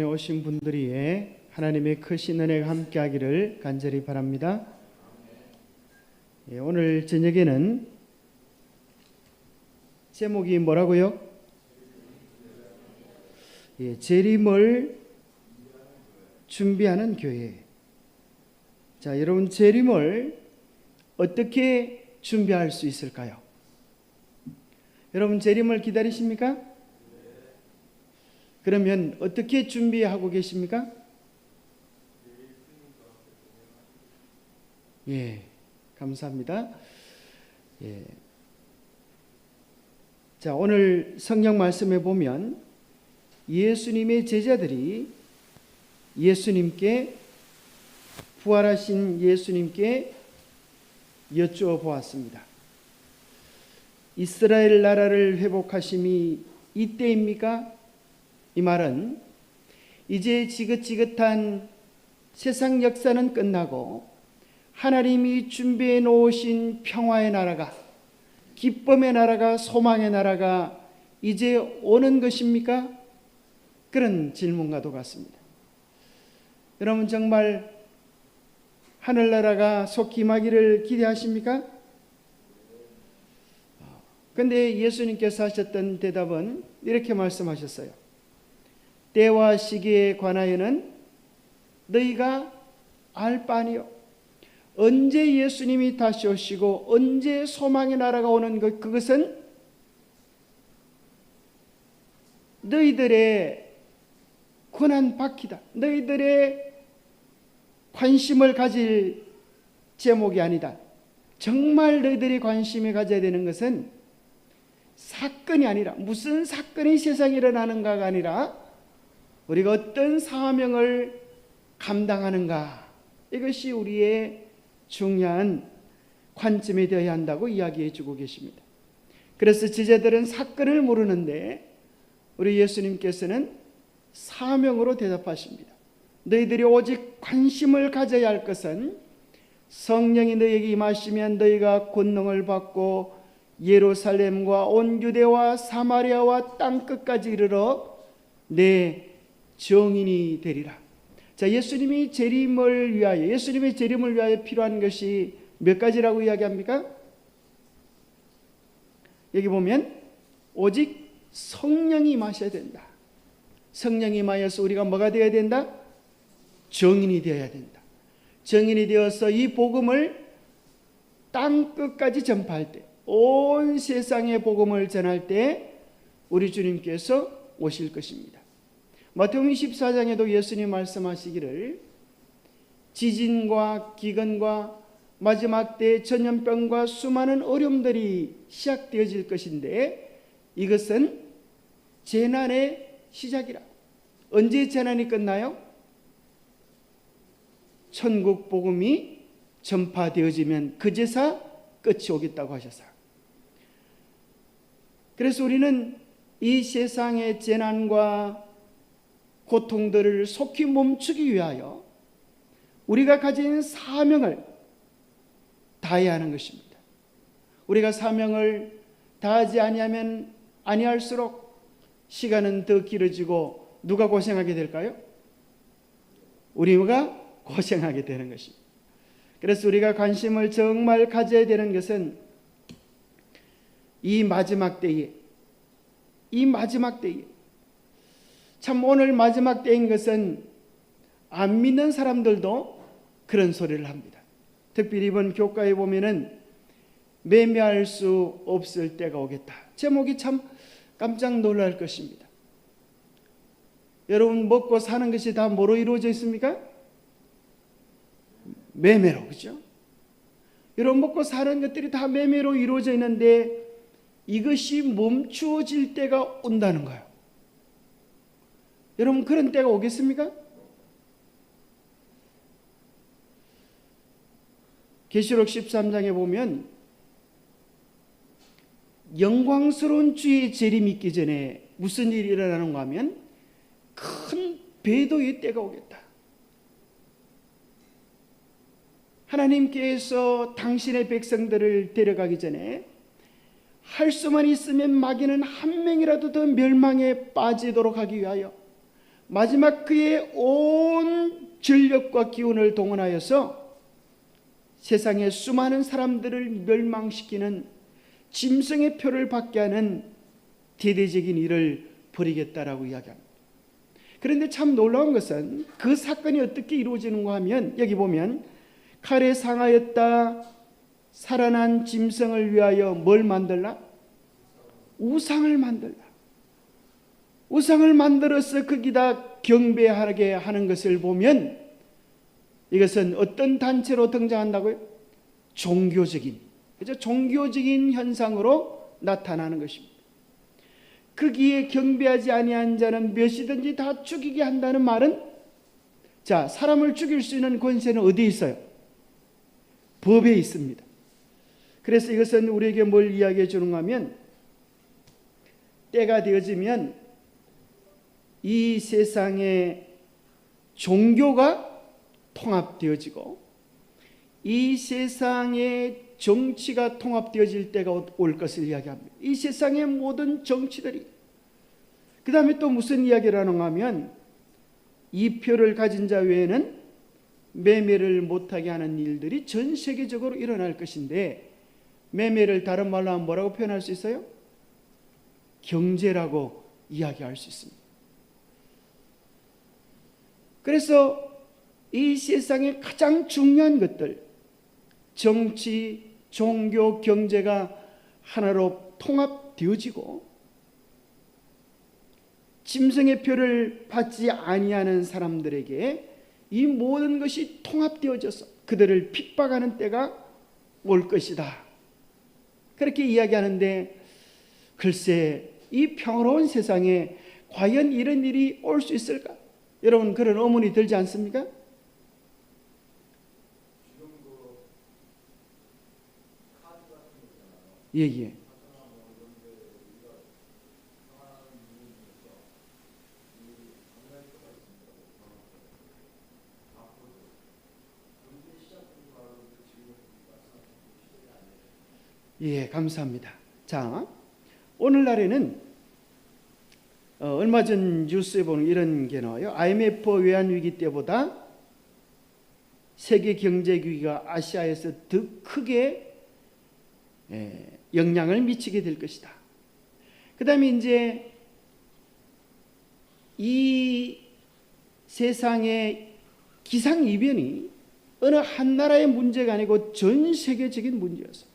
오신 분들이 하나님의 크신 은혜가 함께하기를 간절히 바랍니다. 오늘 저녁에는 제목이 뭐라고요? 재림을 준비하는 교회. 자, 여러분, 재림을 어떻게 준비할 수 있을까요? 여러분, 재림을 기다리십니까? 그러면 어떻게 준비하고 계십니까? 감사합니다. 자, 오늘 성경 말씀에 보면 예수님의 제자들이 부활하신 예수님께 여쭈어 보았습니다. 이스라엘 나라를 회복하심이 이때입니까? 이 말은 이제 지긋지긋한 세상 역사는 끝나고 하나님이 준비해 놓으신 평화의 나라가, 기쁨의 나라가, 소망의 나라가 이제 오는 것입니까? 그런 질문과도 같습니다. 여러분, 정말 하늘나라가 속 임하기를 기대하십니까? 그런데 예수님께서 하셨던 대답은 이렇게 말씀하셨어요. 때와 시기에 관하여는 너희가 알 바 아니요. 언제 예수님이 다시 오시고 언제 소망의 나라가 오는 것, 그것은 너희들의 권한 바퀴다. 너희들의 관심을 가질 제목이 아니다. 정말 너희들이 관심을 가져야 되는 것은 사건이 아니라, 무슨 사건이 세상에 일어나는가가 아니라 우리가 어떤 사명을 감당하는가, 이것이 우리의 중요한 관점이 되어야 한다고 이야기해 주고 계십니다. 그래서 제자들은 사건을 모르는데 우리 예수님께서는 사명으로 대답하십니다. 너희들이 오직 관심을 가져야 할 것은 성령이 너희에게 임하시면 너희가 권능을 받고 예루살렘과 온 유대와 사마리아와 땅끝까지 이르러 내 정인이 되리라. 자, 예수님의 재림을 위하여 필요한 것이 몇 가지라고 이야기합니까? 여기 보면 오직 성령이 임하셔야 된다. 성령이 임하여서 우리가 뭐가 되어야 된다? 정인이 되어야 된다. 정인이 되어서 이 복음을 땅 끝까지 전파할 때, 온 세상의 복음을 전할 때 우리 주님께서 오실 것입니다. 마태복음 14장에도 예수님 말씀하시기를 지진과 기근과 마지막 때 전염병과 수많은 어려움들이 시작되어질 것인데 이것은 재난의 시작이라. 언제 재난이 끝나요? 천국 복음이 전파되어지면 그제서 끝이 오겠다고 하셨어요. 그래서 우리는 이 세상의 재난과 고통들을 속히 멈추기 위하여 우리가 가진 사명을 다해야 하는 것입니다. 우리가 사명을 다하지 아니할수록 시간은 더 길어지고 누가 고생하게 될까요? 우리가 고생하게 되는 것입니다. 그래서 우리가 관심을 정말 가져야 되는 것은 이 마지막 때에 참 오늘 마지막 때인 것은 안 믿는 사람들도 그런 소리를 합니다. 특별히 이번 교과에 보면은 매매할 수 없을 때가 오겠다. 제목이 참 깜짝 놀랄 것입니다. 여러분, 먹고 사는 것이 다 뭐로 이루어져 있습니까? 매매로, 그렇죠? 여러분, 먹고 사는 것들이 다 매매로 이루어져 있는데 이것이 멈추어질 때가 온다는 거예요. 여러분, 그런 때가 오겠습니까? 계시록 13장에 보면 영광스러운 주의 재림이 있기 전에 무슨 일이 일어나는가 하면 큰 배도의 때가 오겠다. 하나님께서 당신의 백성들을 데려가기 전에 할 수만 있으면 마귀는 한 명이라도 더 멸망에 빠지도록 하기 위하여 마지막 그의 온 전력과 기운을 동원하여서 세상의 수많은 사람들을 멸망시키는 짐승의 표를 받게 하는 대대적인 일을 벌이겠다라고 이야기합니다. 그런데 참 놀라운 것은 그 사건이 어떻게 이루어지는가 하면, 여기 보면 칼에 상하였다 살아난 짐승을 위하여 뭘 만들라? 우상을 만들라. 우상을 만들어서 거기다 경배하게 하는 것을 보면 이것은 어떤 단체로 등장한다고요? 종교적인, 그죠? 종교적인 현상으로 나타나는 것입니다. 거기에 경배하지 아니한 자는 몇이든지 다 죽이게 한다는 말은, 자, 사람을 죽일 수 있는 권세는 어디에 있어요? 법에 있습니다. 그래서 이것은 우리에게 뭘 이야기해 주는가 하면, 때가 되어지면 이 세상의 종교가 통합되어지고 이 세상의 정치가 통합되어질 때가 올 것을 이야기합니다. 이 세상의 모든 정치들이, 그 다음에 또 무슨 이야기를 하는가 하면, 이 표를 가진 자 외에는 매매를 못하게 하는 일들이 전 세계적으로 일어날 것인데, 매매를 다른 말로 하면 뭐라고 표현할 수 있어요? 경제라고 이야기할 수 있습니다. 그래서 이 세상의 가장 중요한 것들, 정치, 종교, 경제가 하나로 통합되어지고 짐승의 표를 받지 아니하는 사람들에게 이 모든 것이 통합되어져서 그들을 핍박하는 때가 올 것이다. 그렇게 이야기하는데, 글쎄 이 평화로운 세상에 과연 이런 일이 올 수 있을까? 여러분, 그런 의문이 들지 않습니까? 예. 예, 감사합니다. 자, 오늘날에는 얼마 전 뉴스에 보는 이런 게 나와요. IMF 외환위기 때보다 세계 경제위기가 아시아에서 더 크게 영향을 미치게 될 것이다. 그 다음에 이제 이 세상의 기상이변이 어느 한 나라의 문제가 아니고 전 세계적인 문제였어요.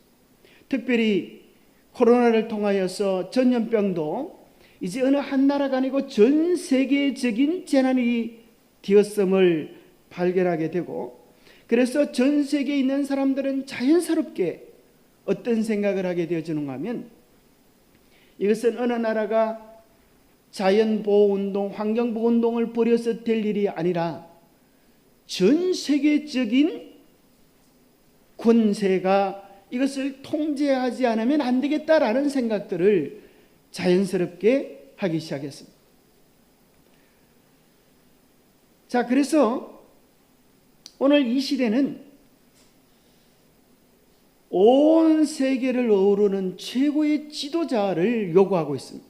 특별히 코로나를 통하여서 전염병도 이제 어느 한 나라가 아니고 전 세계적인 재난이 되었음을 발견하게 되고, 그래서 전 세계에 있는 사람들은 자연스럽게 어떤 생각을 하게 되어지는가 하면, 이것은 어느 나라가 자연보호운동, 환경보호운동을 벌여서 될 일이 아니라 전 세계적인 권세가 이것을 통제하지 않으면 안 되겠다라는 생각들을 자연스럽게 하기 시작했습니다. 자, 그래서 오늘 이 시대는 온 세계를 어우르는 최고의 지도자를 요구하고 있습니다.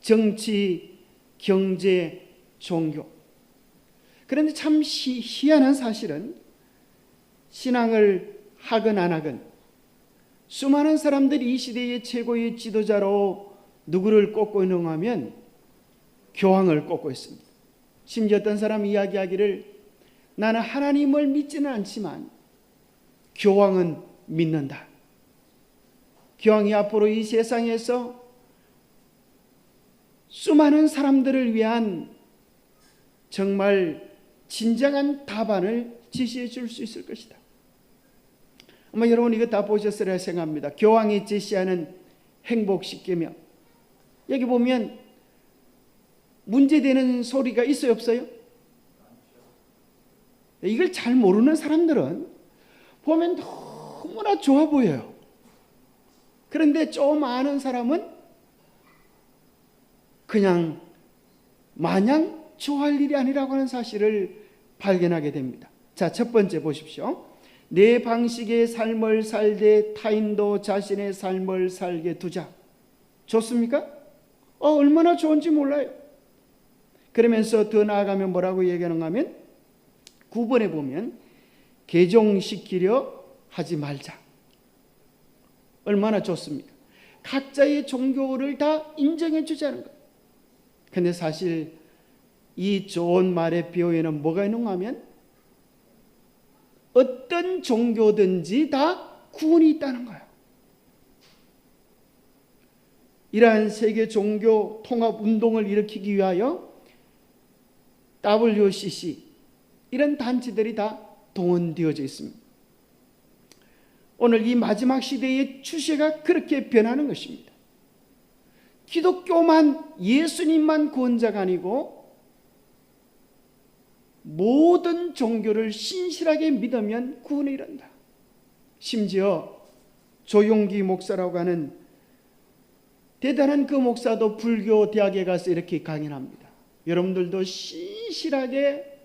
정치, 경제, 종교. 그런데 참 희한한 사실은 신앙을 하건 안 하건 수많은 사람들이 이 시대의 최고의 지도자로 누구를 꼽고 있는가 하면 교황을 꼽고 있습니다. 심지어 어떤 사람이 이야기하기를, 나는 하나님을 믿지는 않지만 교황은 믿는다. 교황이 앞으로 이 세상에서 수많은 사람들을 위한 정말 진정한 답안을 제시해 줄 수 있을 것이다. 아마 여러분 이거 다 보셨으리라 생각합니다. 교황이 제시하는 행복 10계명. 여기 보면 문제되는 소리가 있어요, 없어요? 이걸 잘 모르는 사람들은 보면 너무나 좋아 보여요. 그런데 좀 아는 사람은 그냥 마냥 좋아할 일이 아니라고 하는 사실을 발견하게 됩니다. 자, 첫 번째 보십시오. 내 방식의 삶을 살되 타인도 자신의 삶을 살게 두자. 좋습니까? 얼마나 좋은지 몰라요. 그러면서 더 나아가면 뭐라고 얘기하는가 하면 9번에 보면 개종시키려 하지 말자. 얼마나 좋습니까? 각자의 종교를 다 인정해 주자는 거예요. 근데 사실 이 좋은 말의 비유에는 뭐가 있는가 하면 어떤 종교든지 다 구원이 있다는 거예요. 이러한 세계 종교 통합 운동을 일으키기 위하여 WCC 이런 단체들이 다 동원되어져 있습니다. 오늘 이 마지막 시대의 추세가 그렇게 변하는 것입니다. 기독교만, 예수님만 구원자가 아니고 모든 종교를 신실하게 믿으면 구원에 이른다. 심지어 조용기 목사라고 하는 대단한 그 목사도 불교 대학에 가서 이렇게 강연합니다. 여러분들도 신실하게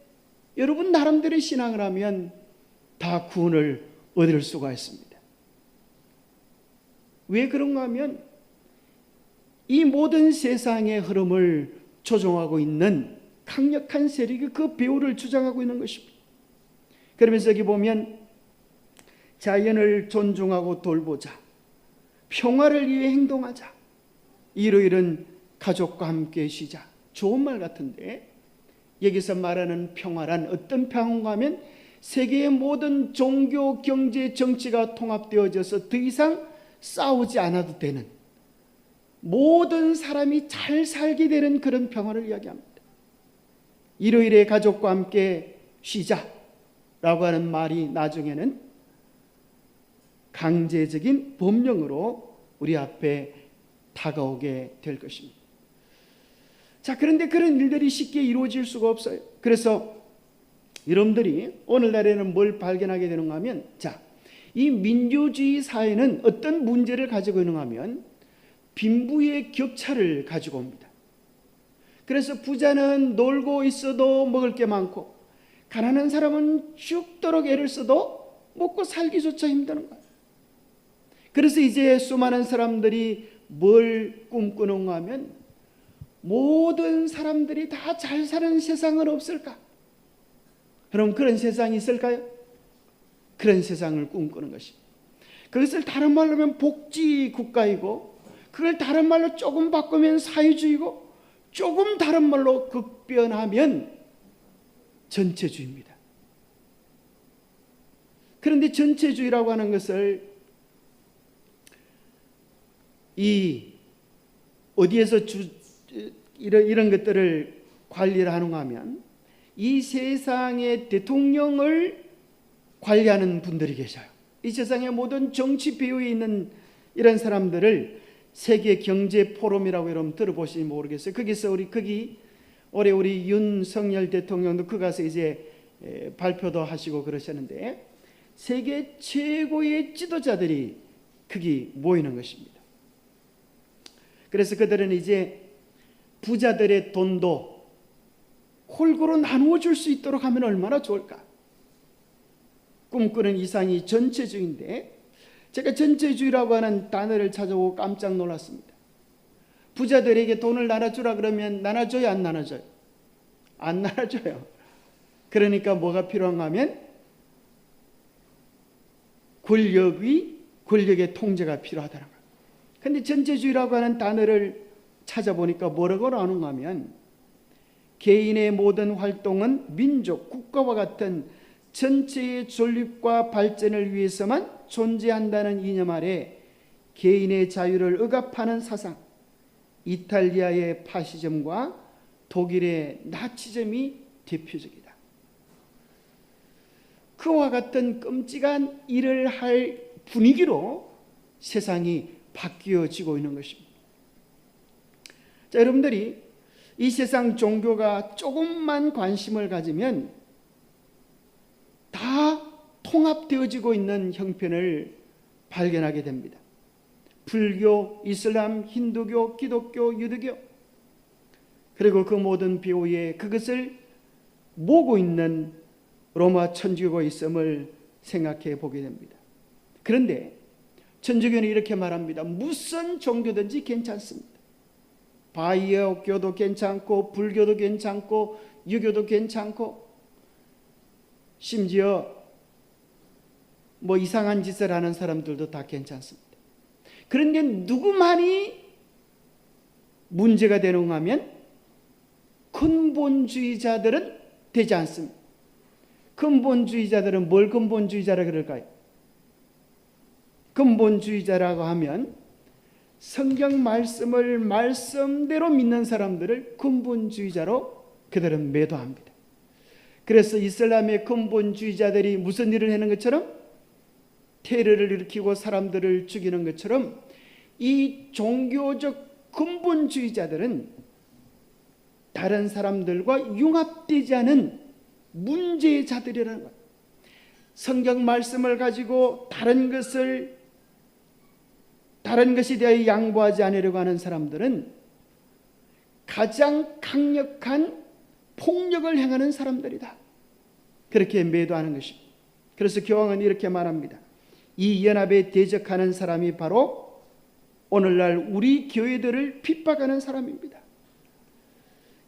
여러분 나름대로 신앙을 하면 다 구원을 얻을 수가 있습니다. 왜 그런가 하면 이 모든 세상의 흐름을 조종하고 있는 강력한 세력이 그 배후를 주장하고 있는 것입니다. 그러면서 여기 보면 자연을 존중하고 돌보자, 평화를 위해 행동하자, 일요일은 가족과 함께 쉬자. 좋은 말 같은데 여기서 말하는 평화란 어떤 평화인가 하면 세계의 모든 종교, 경제, 정치가 통합되어져서 더 이상 싸우지 않아도 되는, 모든 사람이 잘 살게 되는 그런 평화를 이야기합니다. 일요일에 가족과 함께 쉬자라고 하는 말이 나중에는 강제적인 법령으로 우리 앞에 다가오게 될 것입니다. 자, 그런데 그런 일들이 쉽게 이루어질 수가 없어요. 그래서 여러분들이 오늘날에는 뭘 발견하게 되는가 하면, 자, 이 민주주의 사회는 어떤 문제를 가지고 있는가 하면 빈부의 격차를 가지고 옵니다. 그래서 부자는 놀고 있어도 먹을 게 많고 가난한 사람은 죽도록 애를 써도 먹고 살기조차 힘드는 거예요. 그래서 이제 수많은 사람들이 뭘 꿈꾸는가 하면 모든 사람들이 다 잘 사는 세상은 없을까? 그럼 그런 세상이 있을까요? 그런 세상을 꿈꾸는 것입니다. 그것을 다른 말로 하면 복지국가이고, 그걸 다른 말로 조금 바꾸면 사회주의고, 조금 다른 말로 급변하면 전체주의입니다. 그런데 전체주의라고 하는 것을 어디에서 이런 것들을 관리를 하는가 하면 이 세상의 대통령을 관리하는 분들이 계셔요. 이 세상의 모든 정치 배후에 있는 이런 사람들을 세계 경제 포럼이라고 여러분 들어보시지 모르겠어요. 거기서 올해 우리 윤석열 대통령도 그 가서 이제 발표도 하시고 그러셨는데, 세계 최고의 지도자들이 거기 모이는 것입니다. 그래서 그들은 이제 부자들의 돈도 골고루 나누어 줄 수 있도록 하면 얼마나 좋을까? 꿈꾸는 이상이 전체주의인데, 제가 전체주의라고 하는 단어를 찾아보고 깜짝 놀랐습니다. 부자들에게 돈을 나눠주라 그러면 나눠줘요, 안 나눠줘요? 안 나눠줘요. 그러니까 뭐가 필요한가 하면 권력의 통제가 필요하다는 거예요. 그런데 전체주의라고 하는 단어를 찾아보니까 뭐라고 나오는가 하면 개인의 모든 활동은 민족, 국가와 같은 전체의 존립과 발전을 위해서만 존재한다는 이념 아래 개인의 자유를 억압하는 사상, 이탈리아의 파시즘과 독일의 나치즘이 대표적이다. 그와 같은 끔찍한 일을 할 분위기로 세상이 바뀌어지고 있는 것입니다. 자, 여러분들이 이 세상 종교가 조금만 관심을 가지면 다 통합되어지고 있는 형편을 발견하게 됩니다. 불교, 이슬람, 힌두교, 기독교, 유대교, 그리고 그 모든 배후에 그것을 모고 있는 로마 천주교가 있음을 생각해 보게 됩니다. 그런데 천주교는 이렇게 말합니다. 무슨 종교든지 괜찮습니다. 바이오교도 괜찮고 불교도 괜찮고 유교도 괜찮고 심지어 뭐 이상한 짓을 하는 사람들도 다 괜찮습니다. 그런데 누구만이 문제가 되는가 하면 근본주의자들은 되지 않습니다. 근본주의자들은 뭘 근본주의자라 그럴까요? 근본주의자라고 하면 성경 말씀을 말씀대로 믿는 사람들을 근본주의자로 그들은 매도합니다. 그래서 이슬람의 근본주의자들이 무슨 일을 하는 것처럼 테러를 일으키고 사람들을 죽이는 것처럼 이 종교적 근본주의자들은 다른 사람들과 융합되지 않은 문제자들이라는 거예요. 성경 말씀을 가지고 다른 것에 대하여 양보하지 않으려고 하는 사람들은 가장 강력한 폭력을 행하는 사람들이다. 그렇게 매도하는 것입니다. 그래서 교황은 이렇게 말합니다. 이 연합에 대적하는 사람이 바로 오늘날 우리 교회들을 핍박하는 사람입니다.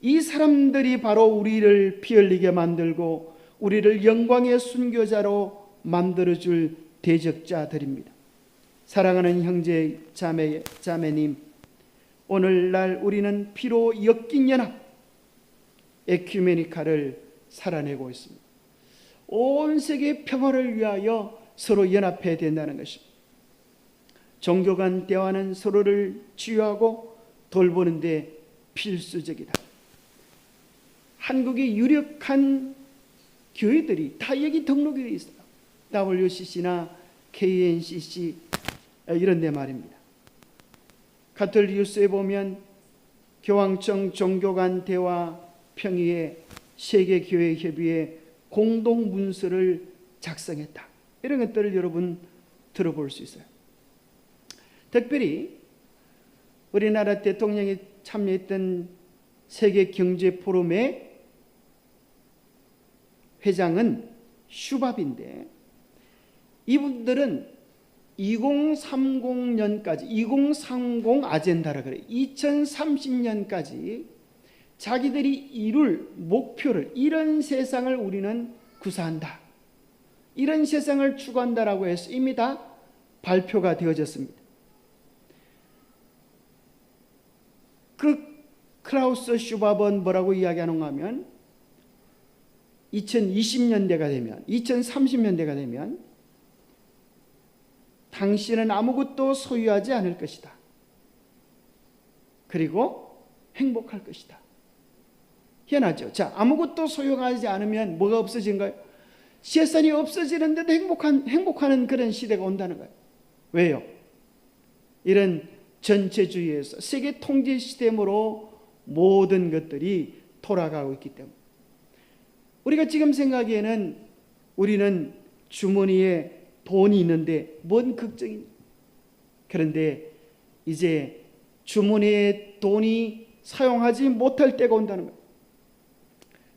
이 사람들이 바로 우리를 피 흘리게 만들고 우리를 영광의 순교자로 만들어줄 대적자들입니다. 사랑하는 형제 자매님, 오늘날 우리는 피로 엮인 연합 에큐메니카를 살아내고 있습니다. 온 세계 평화를 위하여 서로 연합해야 된다는 것입니다. 종교 간 대화는 서로를 치유하고 돌보는 데 필수적이다. 한국의 유력한 교회들이 다 여기 등록이 되어 있어요. WCC나 KNCC 이런 데 말입니다. 가톨릭 뉴스에 보면 교황청 종교 간 대화 평의회 세계교회협의회 공동 문서를 작성했다. 이런 것들을 여러분 들어볼 수 있어요. 특별히 우리나라 대통령이 참여했던 세계경제포럼의 회장은 슈밥인데 이분들은 2030년까지 2030 아젠다라 그래요. 2030년까지 자기들이 이룰 목표를 이런 세상을 우리는 구사한다. 이런 세상을 추구한다라고 해서 이미 다 발표가 되어졌습니다. 그 클라우스 슈밥은 뭐라고 이야기하는가 하면 2020년대가 되면 2030년대가 되면 당신은 아무것도 소유하지 않을 것이다. 그리고 행복할 것이다. 희한하죠. 자, 아무것도 소유하지 않으면 뭐가 없어진가요? 세상이 없어지는데도 행복하는 그런 시대가 온다는 거예요. 왜요? 이런 전체주의에서 세계 통제 시스템으로 모든 것들이 돌아가고 있기 때문에 우리가 지금 생각에는 우리는 주머니에 돈이 있는데 뭔 걱정이냐. 그런데 이제 주머니에 돈이 사용하지 못할 때가 온다는 거예요.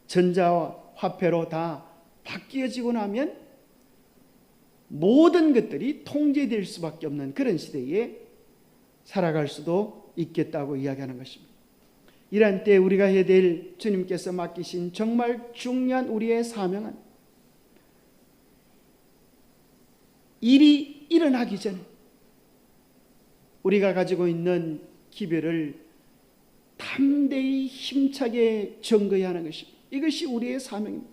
전자화폐로 다 바뀌어지고 나면 모든 것들이 통제될 수밖에 없는 그런 시대에 살아갈 수도 있겠다고 이야기하는 것입니다. 이런 때 우리가 해야 될 주님께서 맡기신 정말 중요한 우리의 사명은 일이 일어나기 전에 우리가 가지고 있는 기별을 담대히 힘차게 증거해야 하는 것입니다. 이것이 우리의 사명입니다.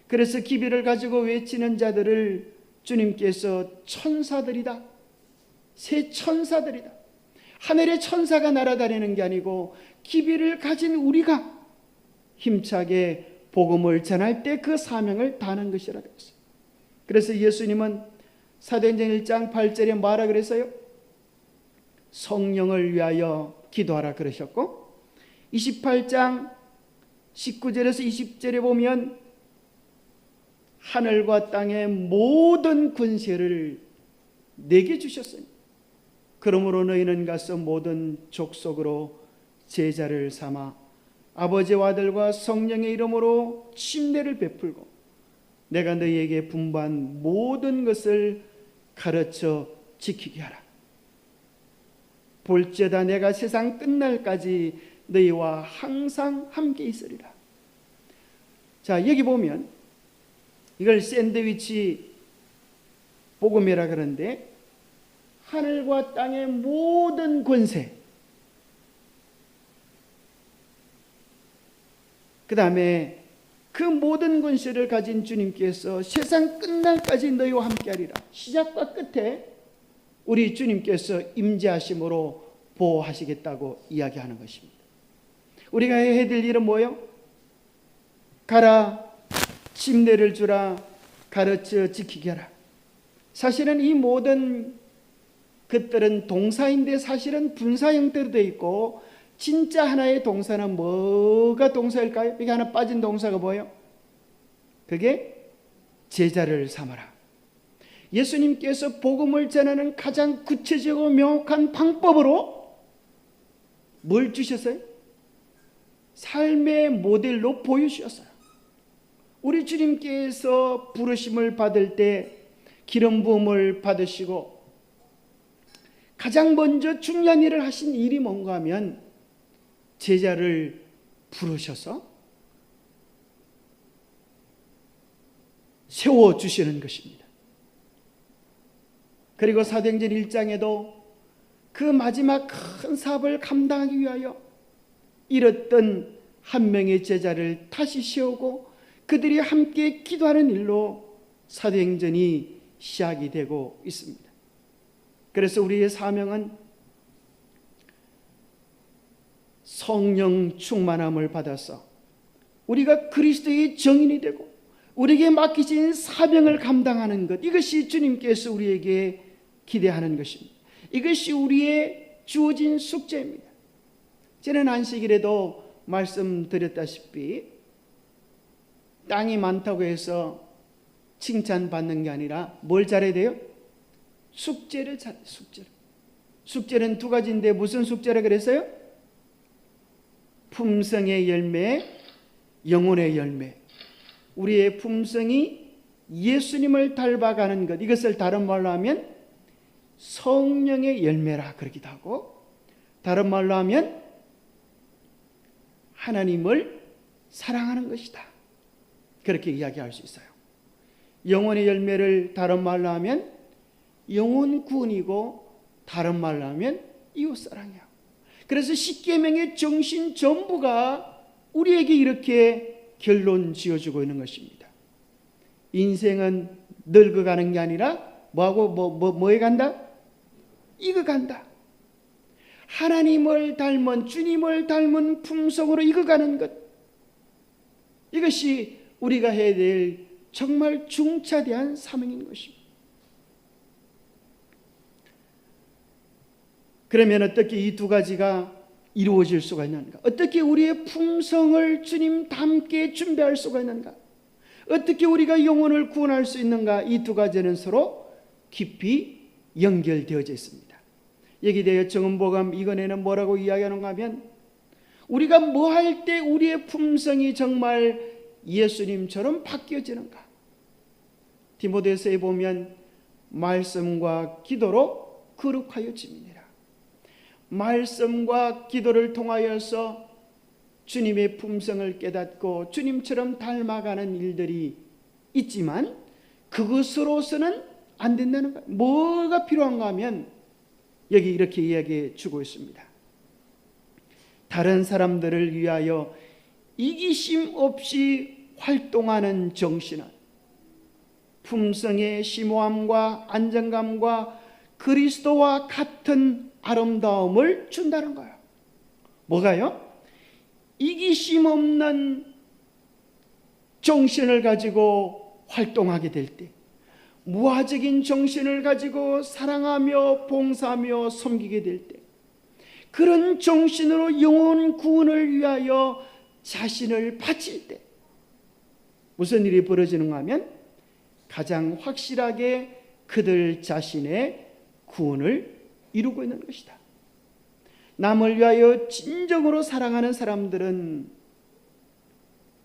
그래서 기별을 가지고 외치는 자들을 주님께서 천사들이다, 새 천사들이다, 하늘의 천사가 날아다니는 게 아니고 기별을 가진 우리가 힘차게 복음을 전할 때 그 사명을 다하는 것이라고 했어요. 그래서 예수님은 사도행전 1장 8절에 뭐라 그랬어요? 성령을 위하여 기도하라 그러셨고 28장 19절에서 20절에 보면 하늘과 땅의 모든 권세를 내게 주셨으니 그러므로 너희는 가서 모든 족속으로 제자를 삼아 아버지와 아들과 성령의 이름으로 침례를 베풀고 내가 너희에게 분부한 모든 것을 가르쳐 지키게 하라. 볼지어다 내가 세상 끝날까지 너희와 항상 함께 있으리라. 자, 여기 보면 이걸 샌드위치 복음이라 그러는데, 하늘과 땅의 모든 권세, 그 다음에 그 모든 권세를 가진 주님께서 세상 끝날까지 너희와 함께하리라. 시작과 끝에 우리 주님께서 임재하심으로 보호하시겠다고 이야기하는 것입니다. 우리가 해야 될 일은 뭐예요? 가라, 침례를 주라, 가르쳐 지키게 하라. 사실은 이 모든 것들은 동사인데 사실은 분사 형태로 되어 있고, 진짜 하나의 동사는 뭐가 동사일까요? 여기 하나 빠진 동사가 뭐예요? 그게 제자를 삼아라. 예수님께서 복음을 전하는 가장 구체적이고 명확한 방법으로 뭘 주셨어요? 삶의 모델로 보여주셨어요. 우리 주님께서 부르심을 받을 때 기름 부음을 받으시고 가장 먼저 중요한 일을 하신 일이 뭔가 하면 제자를 부르셔서 세워주시는 것입니다. 그리고 사도행전 1장에도 그 마지막 큰 사업을 감당하기 위하여 잃었던 한 명의 제자를 다시 세우고 그들이 함께 기도하는 일로 사도행전이 시작이 되고 있습니다. 그래서 우리의 사명은 성령 충만함을 받아서 우리가 그리스도의 정인이 되고 우리에게 맡기신 사명을 감당하는 것, 이것이 주님께서 우리에게 기대하는 것입니다. 이것이 우리의 주어진 숙제입니다. 지난 안식일에도 말씀드렸다시피 땅이 많다고 해서 칭찬받는 게 아니라 뭘 잘해야 돼요? 숙제를 잘해야 돼요. 숙제는 두 가지인데 무슨 숙제라 그랬어요? 품성의 열매, 영혼의 열매. 우리의 품성이 예수님을 닮아가는 것, 이것을 다른 말로 하면 성령의 열매라 그러기도 하고, 다른 말로 하면 하나님을 사랑하는 것이다, 그렇게 이야기할 수 있어요. 영혼의 열매를 다른 말로 하면 영혼 구원이고, 다른 말로 하면 이웃사랑이야. 그래서 십계명의 정신 전부가 우리에게 이렇게 결론 지어주고 있는 것입니다. 인생은 늙어가는 게 아니라 뭐에 간다? 익어간다. 하나님을 닮은, 주님을 닮은 품성으로 익어가는 것, 이것이 우리가 해야 될 정말 중차대한 사명인 것입니다. 그러면 어떻게 이 두 가지가 이루어질 수가 있는가? 어떻게 우리의 품성을 주님 닮게 준비할 수가 있는가? 어떻게 우리가 영혼을 구원할 수 있는가? 이 두 가지는 서로 깊이 연결되어져 있습니다. 여기 대해 정은보감 이건에는 뭐라고 이야기하는가 하면, 우리가 뭐 할 때 우리의 품성이 정말 예수님처럼 바뀌어지는가? 디모데서에 보면 말씀과 기도로 거룩하여짐이니라. 말씀과 기도를 통하여서 주님의 품성을 깨닫고 주님처럼 닮아가는 일들이 있지만 그것으로서는 안 된다는 거예요. 뭐가 필요한가 하면 여기 이렇게 이야기해 주고 있습니다. 다른 사람들을 위하여 이기심 없이 활동하는 정신은 품성의 심오함과 안정감과 그리스도와 같은 아름다움을 준다는 거예요. 뭐가요? 이기심 없는 정신을 가지고 활동하게 될 때, 무화적인 정신을 가지고 사랑하며 봉사하며 섬기게 될 때, 그런 정신으로 영혼 구원을 위하여 자신을 바칠 때 무슨 일이 벌어지는가 하면 가장 확실하게 그들 자신의 구원을 이루고 있는 것이다. 남을 위하여 진정으로 사랑하는 사람들은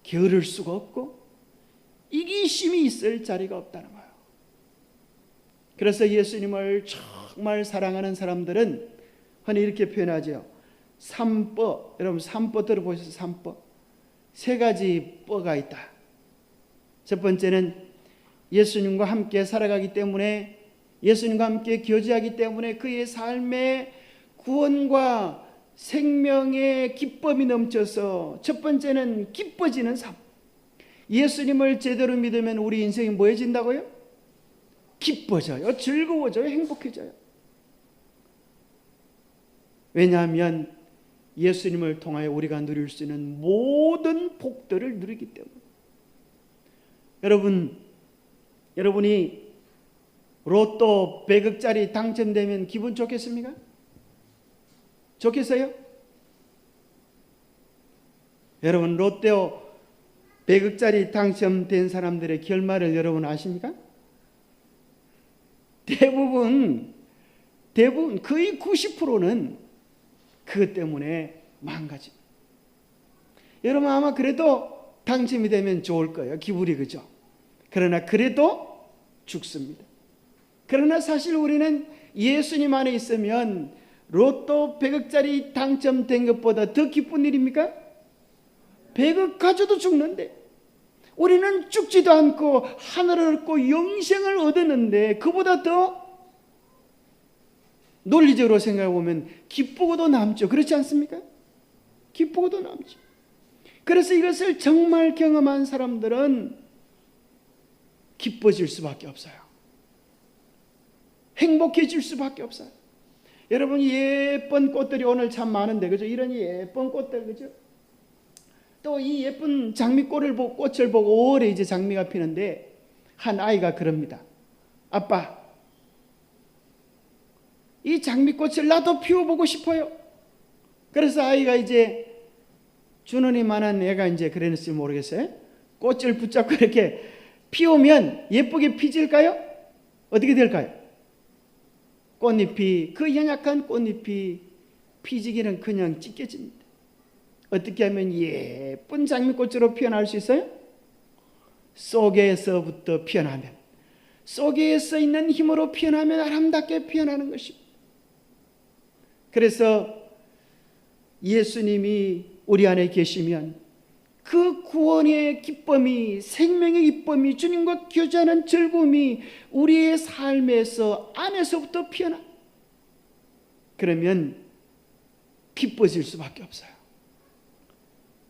게으를 수가 없고 이기심이 있을 자리가 없다는 거예요. 그래서 예수님을 정말 사랑하는 사람들은 흔히 이렇게 표현하죠. 삼뻐. 여러분 삼뻐 들어보셨어요? 삼뻐. 세 가지 뻐가 있다. 첫 번째는 예수님과 함께 살아가기 때문에, 예수님과 함께 교제하기 때문에 그의 삶에 구원과 생명의 기쁨이 넘쳐서 첫 번째는 기뻐지는 삶. 예수님을 제대로 믿으면 우리 인생이 뭐해진다고요? 기뻐져요. 즐거워져요. 행복해져요. 왜냐하면 예수님을 통하여 우리가 누릴 수 있는 모든 복들을 누리기 때문에. 여러분이 로또 100억짜리 당첨되면 기분 좋겠습니까? 좋겠어요? 여러분 로또 100억짜리 당첨된 사람들의 결말을 여러분 아십니까? 대부분 거의 90%는 그것 때문에 망가집니다. 여러분 아마 그래도 당첨이 되면 좋을 거예요. 기분이 그죠? 그러나 그래도 죽습니다. 그러나 사실 우리는 예수님 안에 있으면 로또 100억짜리 당첨된 것보다 더 기쁜 일입니까? 100억 가져도 죽는데 우리는 죽지도 않고 하늘을 얻고 영생을 얻었는데 그보다 더 논리적으로 생각해 보면 기쁘고도 남죠. 그렇지 않습니까? 기쁘고도 남죠. 그래서 이것을 정말 경험한 사람들은 기뻐질 수밖에 없어요. 행복해질 수밖에 없어요. 여러분 예쁜 꽃들이 오늘 참 많은데 그죠? 이런 예쁜 꽃들 그죠? 또 이 예쁜 장미꽃을 보고 5월에 이제 장미가 피는데 한 아이가 그럽니다. 아빠, 이 장미꽃을 나도 피워보고 싶어요. 그래서 아이가 이제 준원이만한 애가 이제 그랬을지 모르겠어요. 꽃을 붙잡고 이렇게 피우면 예쁘게 피질까요? 어떻게 될까요? 꽃잎이, 그 연약한 꽃잎이 피지기는 그냥 찢겨집니다. 어떻게 하면 예쁜 장미꽃으로 피어날 수 있어요? 속에서부터 피어나면, 속에서 있는 힘으로 피어나면 아름답게 피어나는 것입니다. 그래서 예수님이 우리 안에 계시면 그 구원의 기쁨이, 생명의 기쁨이, 주님과 교제하는 즐거움이 우리의 삶에서 안에서부터 피어나. 그러면 기뻐질 수밖에 없어요.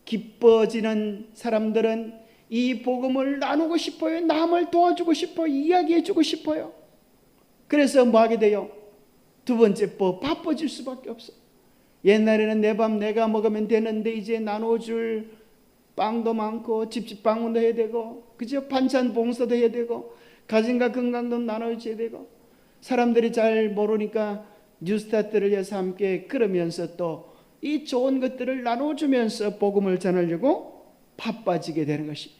기뻐지는 사람들은 이 복음을 나누고 싶어요. 남을 도와주고 싶어요. 이야기해주고 싶어요. 그래서 뭐 하게 돼요? 두 번째 바빠질 수밖에 없어요. 옛날에는 내 밥 내가 먹으면 되는데 이제 나눠줄 빵도 많고 집집 방문도 해야 되고 그죠? 반찬 봉사도 해야 되고 가정과 건강도 나눠줘야 되고 사람들이 잘 모르니까 뉴스타트를 해서 함께 그러면서 또 이 좋은 것들을 나눠주면서 복음을 전하려고 바빠지게 되는 것입니다.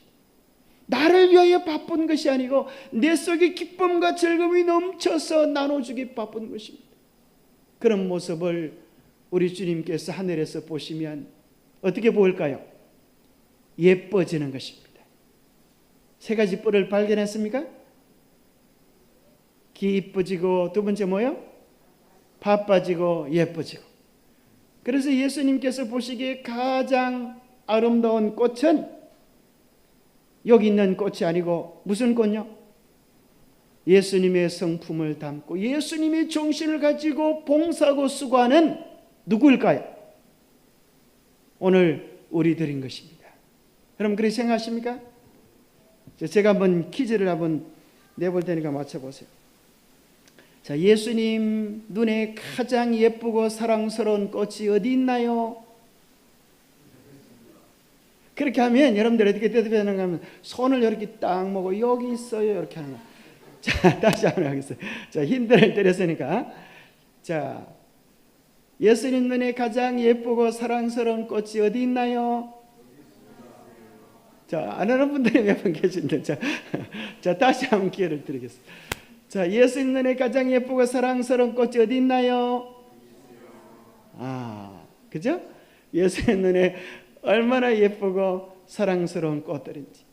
나를 위하여 바쁜 것이 아니고 내 속에 기쁨과 즐거움이 넘쳐서 나눠주기 바쁜 것입니다. 그런 모습을 우리 주님께서 하늘에서 보시면 어떻게 보일까요? 예뻐지는 것입니다. 세 가지 뿔을 발견했습니까? 기뻐지고 두 번째 뭐요? 바빠지고 예뻐지고. 그래서 예수님께서 보시기에 가장 아름다운 꽃은 여기 있는 꽃이 아니고 무슨 꽃요? 예수님의 성품을 담고 예수님의 정신을 가지고 봉사하고 수고하는 누구일까요? 오늘 우리들인 것입니다. 여러분 그렇게 생각하십니까? 제가 한번 퀴즈를 한번 내볼 테니까 맞춰보세요. 자, 예수님 눈에 가장 예쁘고 사랑스러운 꽃이 어디 있나요? 그렇게 하면 여러분들 어떻게 대답하는가 하면 손을 이렇게 딱 모고 여기 있어요 이렇게 하는 거예요. 자, 다시 한번 하겠어요. 자, 힌트를 드렸으니까. 자, 예수님 눈에 가장 예쁘고 사랑스러운 꽃이 어디 있나요? 자, 안 하는 분들이 몇 분 계신데, 자, 다시 한번 기회를 드리겠습니다. 자, 예수님 눈에 가장 예쁘고 사랑스러운 꽃이 어디 있나요? 그죠? 예수님 눈에 얼마나 예쁘고 사랑스러운 꽃들인지.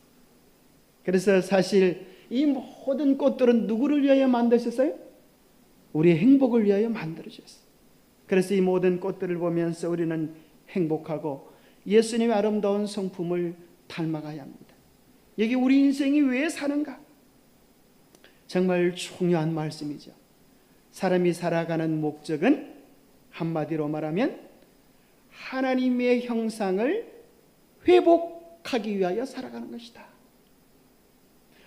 그래서 사실 이 모든 꽃들은 누구를 위하여 만드셨어요? 우리의 행복을 위하여 만들어졌어요. 그래서 이 모든 꽃들을 보면서 우리는 행복하고 예수님의 아름다운 성품을 닮아가야 합니다. 여기 우리 인생이 왜 사는가? 정말 중요한 말씀이죠. 사람이 살아가는 목적은 한마디로 말하면 하나님의 형상을 회복하기 위하여 살아가는 것이다.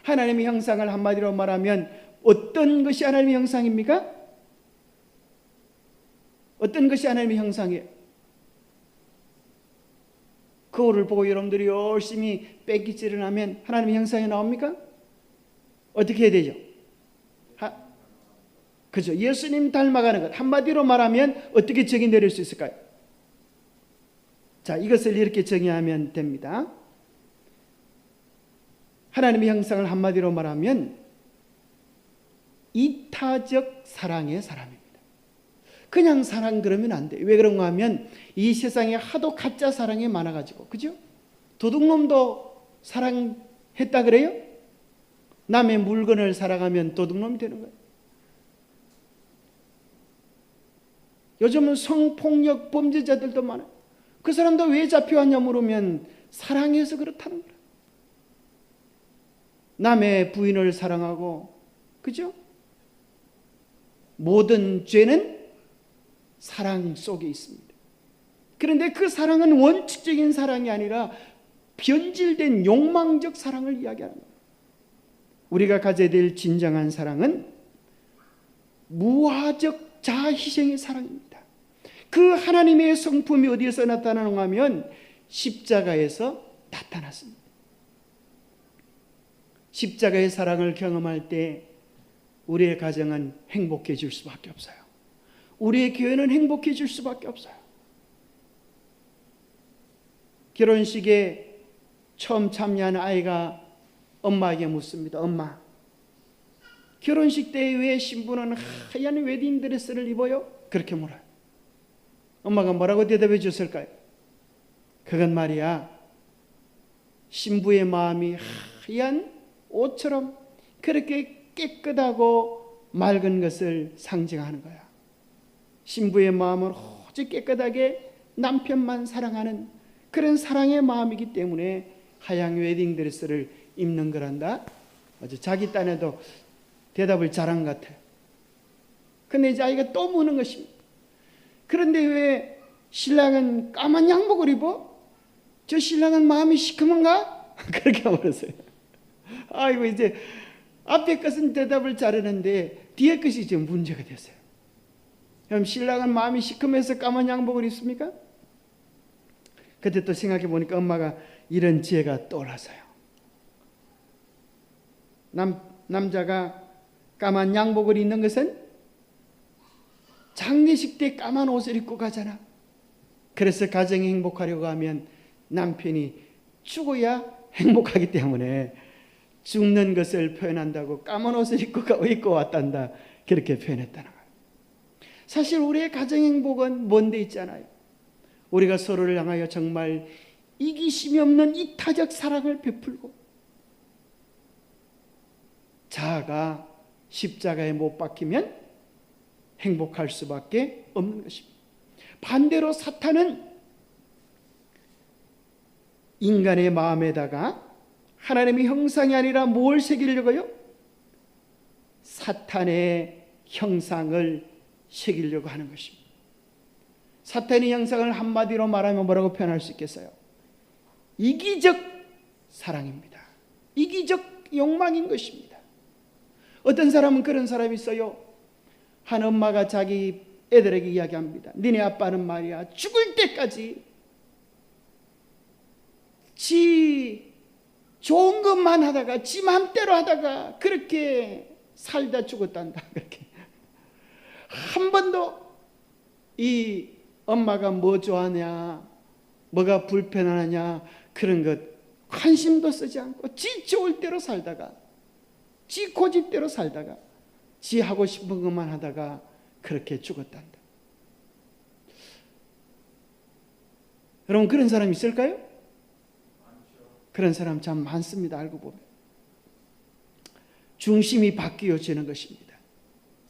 하나님의 형상을 한마디로 말하면 어떤 것이 하나님의 형상입니까? 어떤 것이 하나님의 형상이에요? 거울을 보고 여러분들이 열심히 뺑기질을 하면 하나님의 형상이 나옵니까? 어떻게 해야 되죠? 그죠? 예수님 닮아가는 것. 한마디로 말하면 어떻게 정의 내릴 수 있을까요? 자, 이것을 이렇게 정의하면 됩니다. 하나님의 형상을 한마디로 말하면 이타적 사랑의 사람입니다. 그냥 사랑 그러면 안 돼요. 왜 그런가 하면 이 세상에 하도 가짜 사랑이 많아가지고, 그죠? 도둑놈도 사랑했다 그래요? 남의 물건을 사랑하면 도둑놈이 되는 거예요. 요즘은 성폭력 범죄자들도 많아요. 그 사람도 왜 잡혀왔냐 물으면 사랑해서 그렇다는 거예요. 남의 부인을 사랑하고, 그죠? 모든 죄는 사랑 속에 있습니다. 그런데 그 사랑은 원칙적인 사랑이 아니라 변질된 욕망적 사랑을 이야기하는 거예요. 우리가 가져야 될 진정한 사랑은 무화적 자희생의 사랑입니다. 그 하나님의 성품이 어디에서 나타나는가 하면 십자가에서 나타났습니다. 십자가의 사랑을 경험할 때 우리의 가정은 행복해질 수밖에 없어요. 우리의 교회는 행복해질 수밖에 없어요. 결혼식에 처음 참여한 아이가 엄마에게 묻습니다. 엄마, 결혼식 때 왜 신부는 하얀 웨딩드레스를 입어요? 그렇게 물어요. 엄마가 뭐라고 대답해 줬을까요? 그건 말이야, 신부의 마음이 하얀 옷처럼 그렇게 깨끗하고 맑은 것을 상징하는 거야. 신부의 마음은 오직 깨끗하게 남편만 사랑하는 그런 사랑의 마음이기 때문에 하얀 웨딩드레스를 입는 거란다. 아주 자기 딴에도 대답을 잘한 것 같아요. 근데 이제 아이가 또 묻는 것입니다. 그런데 왜 신랑은 까만 양복을 입어? 저 신랑은 마음이 시커먼가? 그렇게 물었어요. 아이고, 이제 앞에 것은 대답을 잘하는데 뒤에 것이 지금 문제가 됐어요. 그럼 신랑은 마음이 시커매서 까만 양복을 입습니까? 그때 또 생각해 보니까 엄마가 이런 지혜가 떠올랐어요. 남자가 까만 양복을 입는 것은 장례식 때 까만 옷을 입고 가잖아. 그래서 가정이 행복하려고 하면 남편이 죽어야 행복하기 때문에 죽는 것을 표현한다고 까만 옷을 입고 왔단다. 그렇게 표현했다는 거예요. 사실 우리의 가정 행복은 먼 데 있잖아요. 우리가 서로를 향하여 정말 이기심이 없는 이타적 사랑을 베풀고 자아가 십자가에 못 박히면 행복할 수밖에 없는 것입니다. 반대로 사탄은 인간의 마음에다가 하나님의 형상이 아니라 뭘 새기려고요? 사탄의 형상을 새기려고 하는 것입니다. 사탄의 형상을 한마디로 말하면 뭐라고 표현할 수 있겠어요? 이기적 사랑입니다. 이기적 욕망인 것입니다. 어떤 사람은 그런 사람이 있어요. 한 엄마가 자기 애들에게 이야기합니다. 니네 아빠는 말이야 죽을 때까지 지 좋은 것만 하다가 지 맘대로 하다가 그렇게 살다 죽었단다. 그렇게 한 번도 이 엄마가 뭐 좋아하냐, 뭐가 불편하냐 그런 것 관심도 쓰지 않고 지 좋을 대로 살다가 지 고집대로 살다가 지 하고 싶은 것만 하다가 그렇게 죽었단다. 여러분, 그런 사람 있을까요? 그런 사람 참 많습니다. 알고 보면 중심이 바뀌어지는 것입니다.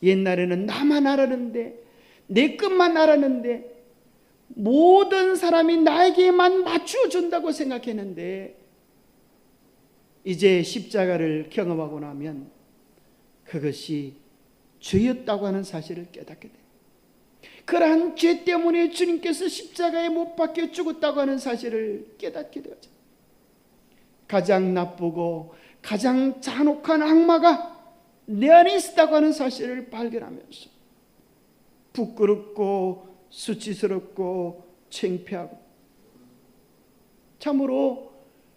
옛날에는 나만 알았는데 내 것만 알았는데 모든 사람이 나에게만 맞추어 준다고 생각했는데 이제 십자가를 경험하고 나면 그것이 죄였다고 하는 사실을 깨닫게 돼요. 그러한 죄 때문에 주님께서 십자가에 못 박혀 죽었다고 하는 사실을 깨닫게 되었죠. 가장 나쁘고 가장 잔혹한 악마가 내 안에 있었다고 하는 사실을 발견하면서 부끄럽고 수치스럽고 창피하고 참으로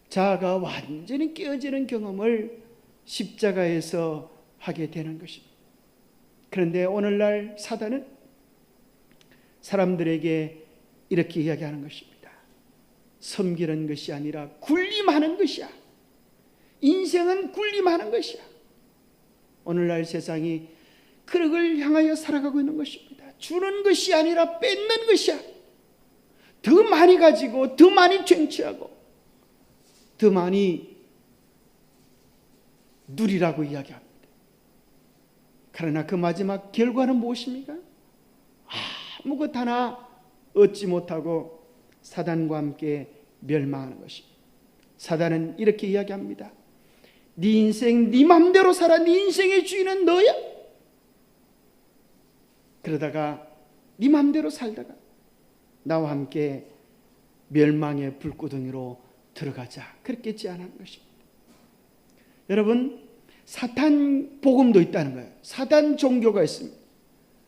자아가 완전히 깨어지는 경험을 십자가에서 하게 되는 것입니다. 그런데 오늘날 사단은 사람들에게 이렇게 이야기하는 것입니다. 섬기는 것이 아니라 군림하는 것이야. 인생은 군림하는 것이야. 오늘날 세상이 그걸 향하여 살아가고 있는 것입니다. 주는 것이 아니라 뺏는 것이야. 더 많이 가지고 더 많이 쟁취하고 더 많이 누리라고 이야기합니다. 그러나 그 마지막 결과는 무엇입니까? 아무것 하나 얻지 못하고 사단과 함께 멸망하는 것입니다. 사단은 이렇게 이야기합니다. 네 인생 네 맘대로 살아. 네 인생의 주인은 너야. 그러다가 네 맘대로 살다가 나와 함께 멸망의 불구덩이로 들어가자. 그렇겠지 않은 것입니다. 여러분, 사탄 복음도 있다는 거예요. 사탄 종교가 있습니다.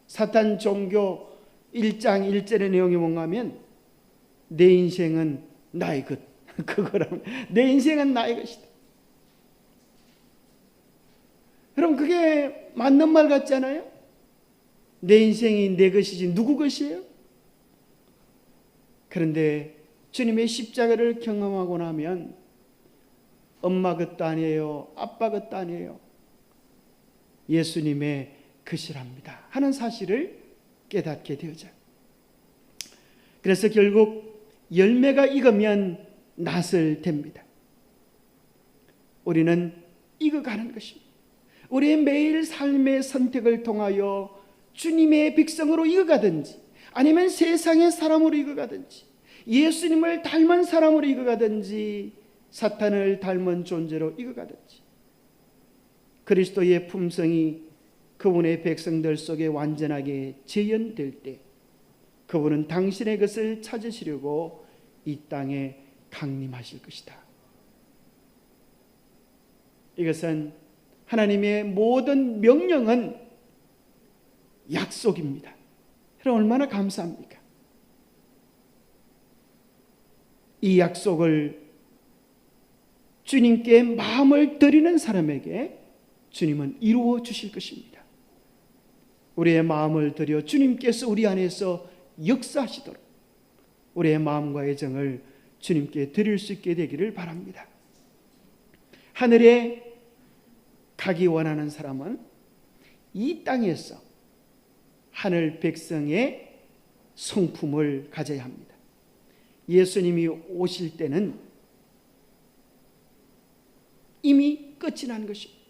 사탄 종교 1장 1절의 내용이 뭔가 하면 내 인생은 나의 것. 그거라면 내 인생은 나의 것이다. 여러분, 그게 맞는 말 같지 않아요? 내 인생이 내 것이지 누구 것이에요? 그런데 주님의 십자가를 경험하고 나면 엄마 것도 아니에요. 아빠 것도 아니에요. 예수님의 것이랍니다 하는 사실을 깨닫게 되어져요. 그래서 결국 열매가 익으면 낫을 됩니다. 우리는 익어가는 것입니다. 우리의 매일 삶의 선택을 통하여 주님의 백성으로 익어가든지 아니면 세상의 사람으로 익어가든지 예수님을 닮은 사람으로 익어가든지 사탄을 닮은 존재로 익어가든지 그리스도의 품성이 그분의 백성들 속에 완전하게 재현될 때 그분은 당신의 것을 찾으시려고 이 땅에 강림하실 것이다. 이것은 하나님의 모든 명령은 약속입니다. 여러분 얼마나 감사합니까? 이 약속을 주님께 마음을 드리는 사람에게 주님은 이루어 주실 것입니다. 우리의 마음을 드려 주님께서 우리 안에서 역사하시도록 우리의 마음과 애정을 주님께 드릴 수 있게 되기를 바랍니다. 하늘에 가기 원하는 사람은 이 땅에서 하늘 백성의 성품을 가져야 합니다. 예수님이 오실 때는 이미 끝이 난 것입니다.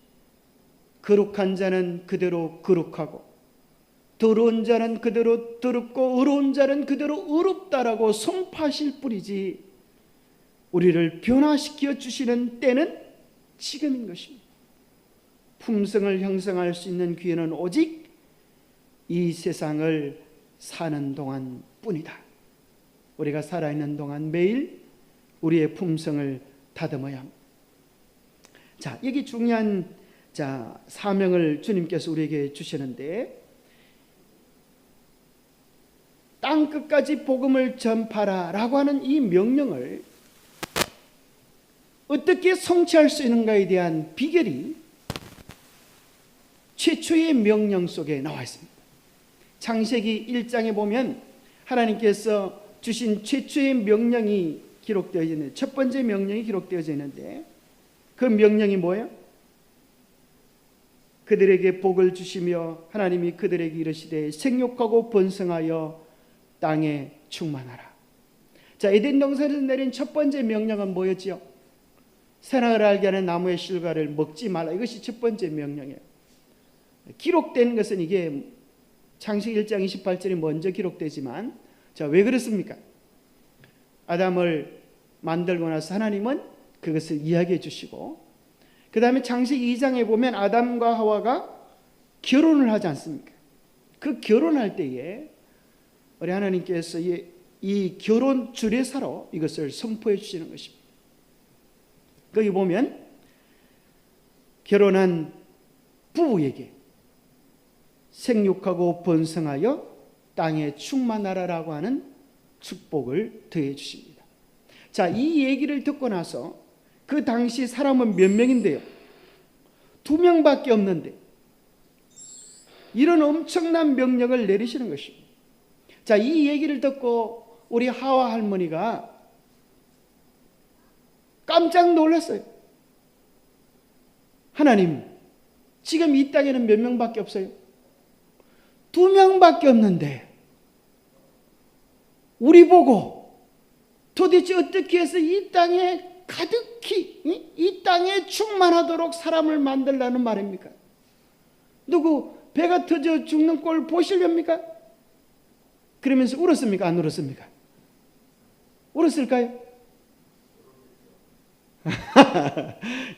거룩한 자는 그대로 거룩하고 더러운 자는 그대로 더럽고 의로운 자는 그대로 의롭다라고 선포하실 뿐이지 우리를 변화시켜 주시는 때는 지금인 것입니다. 품성을 형성할 수 있는 기회는 오직 이 세상을 사는 동안 뿐이다. 우리가 살아있는 동안 매일 우리의 품성을 다듬어야 합니다. 자, 여기 중요한 사명을 주님께서 우리에게 주시는데 땅 끝까지 복음을 전파라 라고 하는 이 명령을 어떻게 성취할 수 있는가에 대한 비결이 최초의 명령 속에 나와 있습니다. 창세기 1장에 보면 하나님께서 주신 최초의 명령이 기록되어 있는데 첫 번째 명령이 기록되어져 있는데 그 명령이 뭐예요? 그들에게 복을 주시며 하나님이 그들에게 이르시되 생육하고 번성하여 땅에 충만하라. 자, 에덴 동산에서 내린 첫 번째 명령은 뭐였지요? 선악을 알게 하는 나무의 실과를 먹지 말라. 이것이 첫 번째 명령이에요. 기록된 것은 이게 창세기 1장 28절이 먼저 기록되지만, 자, 왜 그렇습니까? 아담을 만들고 나서 하나님은 그것을 이야기해 주시고, 그 다음에 창세기 2장에 보면 아담과 하와가 결혼을 하지 않습니까? 그 결혼할 때에 우리 하나님께서 이 결혼 주례사로 이것을 선포해 주시는 것입니다. 거기 보면 결혼한 부부에게 생육하고 번성하여 땅에 충만하라라고 하는 축복을 더해 주십니다. 자, 이 얘기를 듣고 나서 그 당시 사람은 몇 명인데요? 2명밖에 없는데 이런 엄청난 명령을 내리시는 것입니다. 자, 이 얘기를 듣고 우리 하와 할머니가 깜짝 놀랐어요. 하나님, 지금 이 땅에는 몇 명밖에 없어요? 2명밖에 없는데 우리 보고 도대체 어떻게 해서 이 땅에 가득히, 이 땅에 충만하도록 사람을 만들라는 말입니까? 누구 배가 터져 죽는 꼴 보시렵니까? 그러면서 울었습니까? 안 울었습니까? 울었을까요?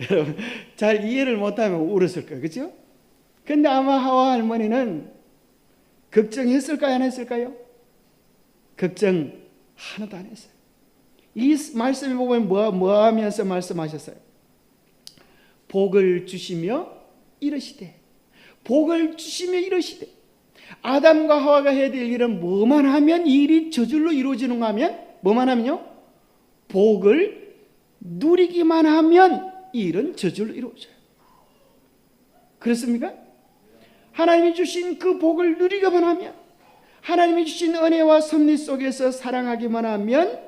여러분, 잘 이해를 못하면 울었을 거예요. 그렇죠? 근데 아마 하와 할머니는 걱정했을까요? 안 했을까요? 걱정 하나도 안 했어요. 이 말씀을 보면 뭐 하면서 말씀하셨어요? 복을 주시며 이르시되, 복을 주시며 이르시되, 아담과 하와가 해야 될 일은 뭐만 하면 이 일이 저절로 이루어지는가 하면, 뭐만 하면요? 복을 누리기만 하면 이 일은 저절로 이루어져요. 그렇습니까? 하나님이 주신 그 복을 누리기만 하면, 하나님이 주신 은혜와 섭리 속에서 사랑하기만 하면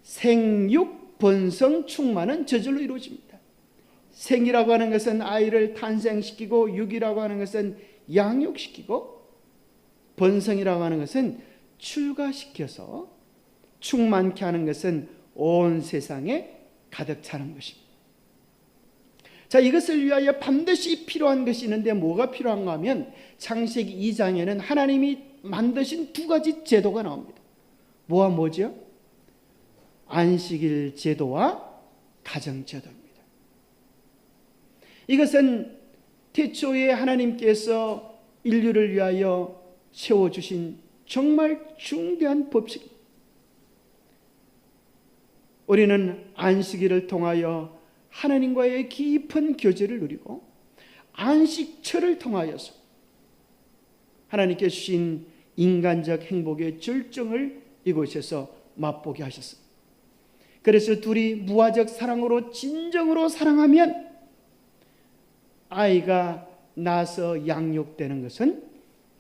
생육, 번성, 충만은 저절로 이루어집니다. 생이라고 하는 것은 아이를 탄생시키고, 육이라고 하는 것은 양육시키고, 번성이라고 하는 것은 출가시켜서, 충만케 하는 것은 온 세상에 가득 차는 것입니다. 자, 이것을 위하여 반드시 필요한 것이 있는데 뭐가 필요한가 하면 창세기 2장에는 하나님이 만드신 2가지 제도가 나옵니다. 뭐와 뭐죠? 안식일 제도와 가정제도입니다. 이것은 태초에 하나님께서 인류를 위하여 세워주신 정말 중대한 법칙입니다. 우리는 안식일을 통하여 하나님과의 깊은 교제를 누리고, 안식처를 통하여서 하나님께 주신 인간적 행복의 절정을 이곳에서 맛보게 하셨습니다. 그래서 둘이 무화적 사랑으로 진정으로 사랑하면 아이가 나서 양육되는 것은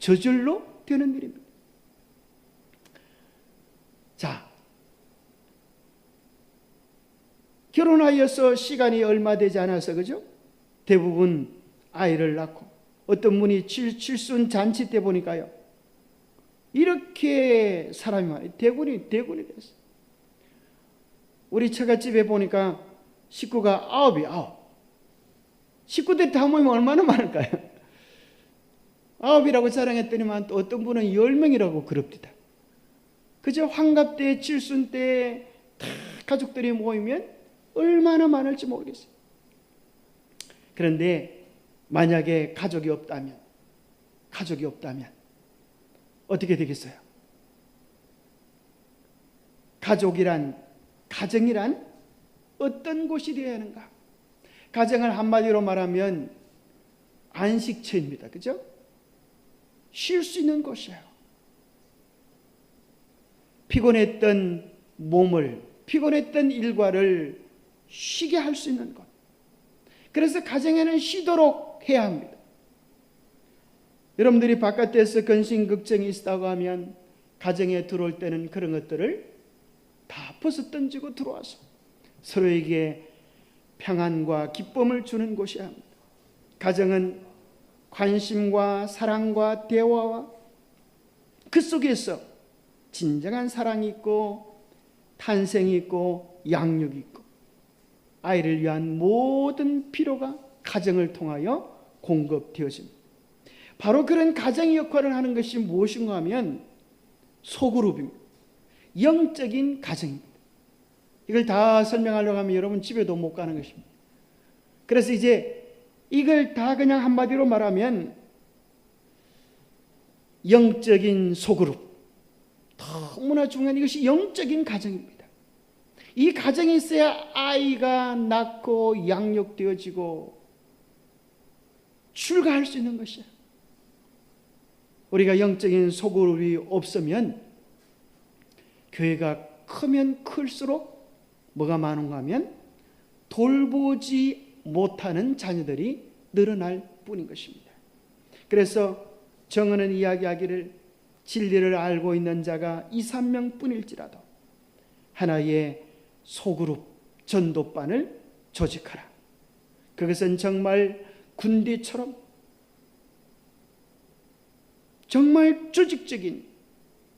저절로 되는 일입니다. 자, 결혼하여서 시간이 얼마 되지 않아서, 그죠? 대부분 아이를 낳고, 어떤 분이 칠순 잔치 때 보니까요, 이렇게 사람이 많아요. 대군이 됐어요. 우리 처갓집에 보니까 식구가 9이에요. 식구들 다 모이면 얼마나 많을까요? 9이라고 자랑했더니만 또 어떤 분은 10명이라고 그럽니다. 그저 환갑 때, 칠순 때 다 가족들이 모이면 얼마나 많을지 모르겠어요. 그런데 만약에 가족이 없다면 어떻게 되겠어요? 가정이란 어떤 곳이 되어야 하는가? 가정을 한마디로 말하면 안식처입니다. 그죠? 쉴 수 있는 곳이에요. 피곤했던 몸을, 피곤했던 일과를 쉬게 할 수 있는 것. 그래서 가정에는 쉬도록 해야 합니다. 여러분들이 바깥에서 근심 걱정이 있다고 하면 가정에 들어올 때는 그런 것들을 다 벗어던지고 들어와서 서로에게 평안과 기쁨을 주는 곳이야 합니다. 가정은 관심과 사랑과 대화와 그 속에서 진정한 사랑이 있고 탄생이 있고 양육이 있고 아이를 위한 모든 필요가 가정을 통하여 공급되어집니다. 바로 그런 가정의 역할을 하는 것이 무엇인가 하면 소그룹입니다. 영적인 가정입니다. 이걸 다 설명하려고 하면 여러분 집에도 못 가는 것입니다. 그래서 이제 이걸 다 그냥 한마디로 말하면 영적인 소그룹, 너무나 중요한 이것이 영적인 가정입니다. 이 가정이 있어야 아이가 낳고 양육되어지고 출가할 수 있는 것이야. 우리가 영적인 소그룹이 없으면 교회가 크면 클수록 뭐가 많은가 하면 돌보지 못하는 자녀들이 늘어날 뿐인 것입니다. 그래서 정언은 이야기하기를 진리를 알고 있는 자가 2-3명 뿐일지라도 하나의 소그룹 전도반을 조직하라. 그것은 정말 군대처럼 정말 조직적인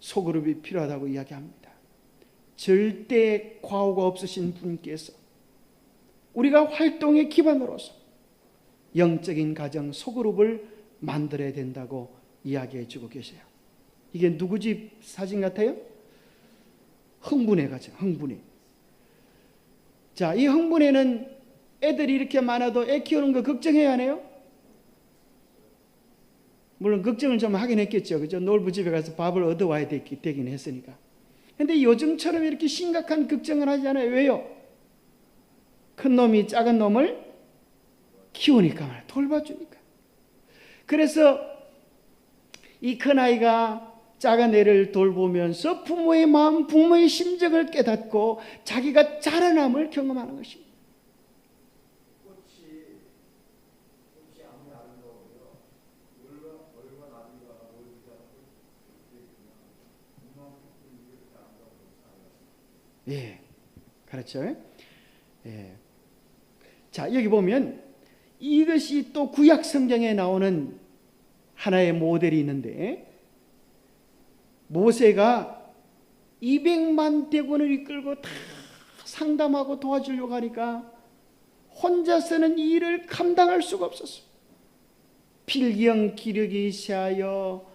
소그룹이 필요하다고 이야기합니다. 절대 과오가 없으신 분께서 우리가 활동의 기반으로서 영적인 가정 소그룹을 만들어야 된다고 이야기해 주고 계세요. 이게 누구 집 사진 같아요? 흥분해 가정, 흥분해. 자, 이 흥분해는 애들이 이렇게 많아도 애 키우는 거 걱정해야 하네요? 물론 걱정을 좀 하긴 했겠죠. 그죠? 놀부집에 가서 밥을 얻어와야 되긴 했으니까. 근데 요즘처럼 이렇게 심각한 걱정을 하지 않아요. 왜요? 큰 놈이 작은 놈을 키우니까 말이야. 돌봐주니까. 그래서 이 큰아이가 작은 애를 돌보면서 부모의 마음, 부모의 심정을 깨닫고 자기가 자라남을 경험하는 것입니다. 예, 그렇죠. 예. 자, 여기 보면 이것이 또 구약 성경에 나오는 하나의 모델이 있는데, 모세가 200만 대군을 이끌고 다 상담하고 도와주려고 하니까 혼자서는 이 일을 감당할 수가 없었어요. 필경 기력이 시하여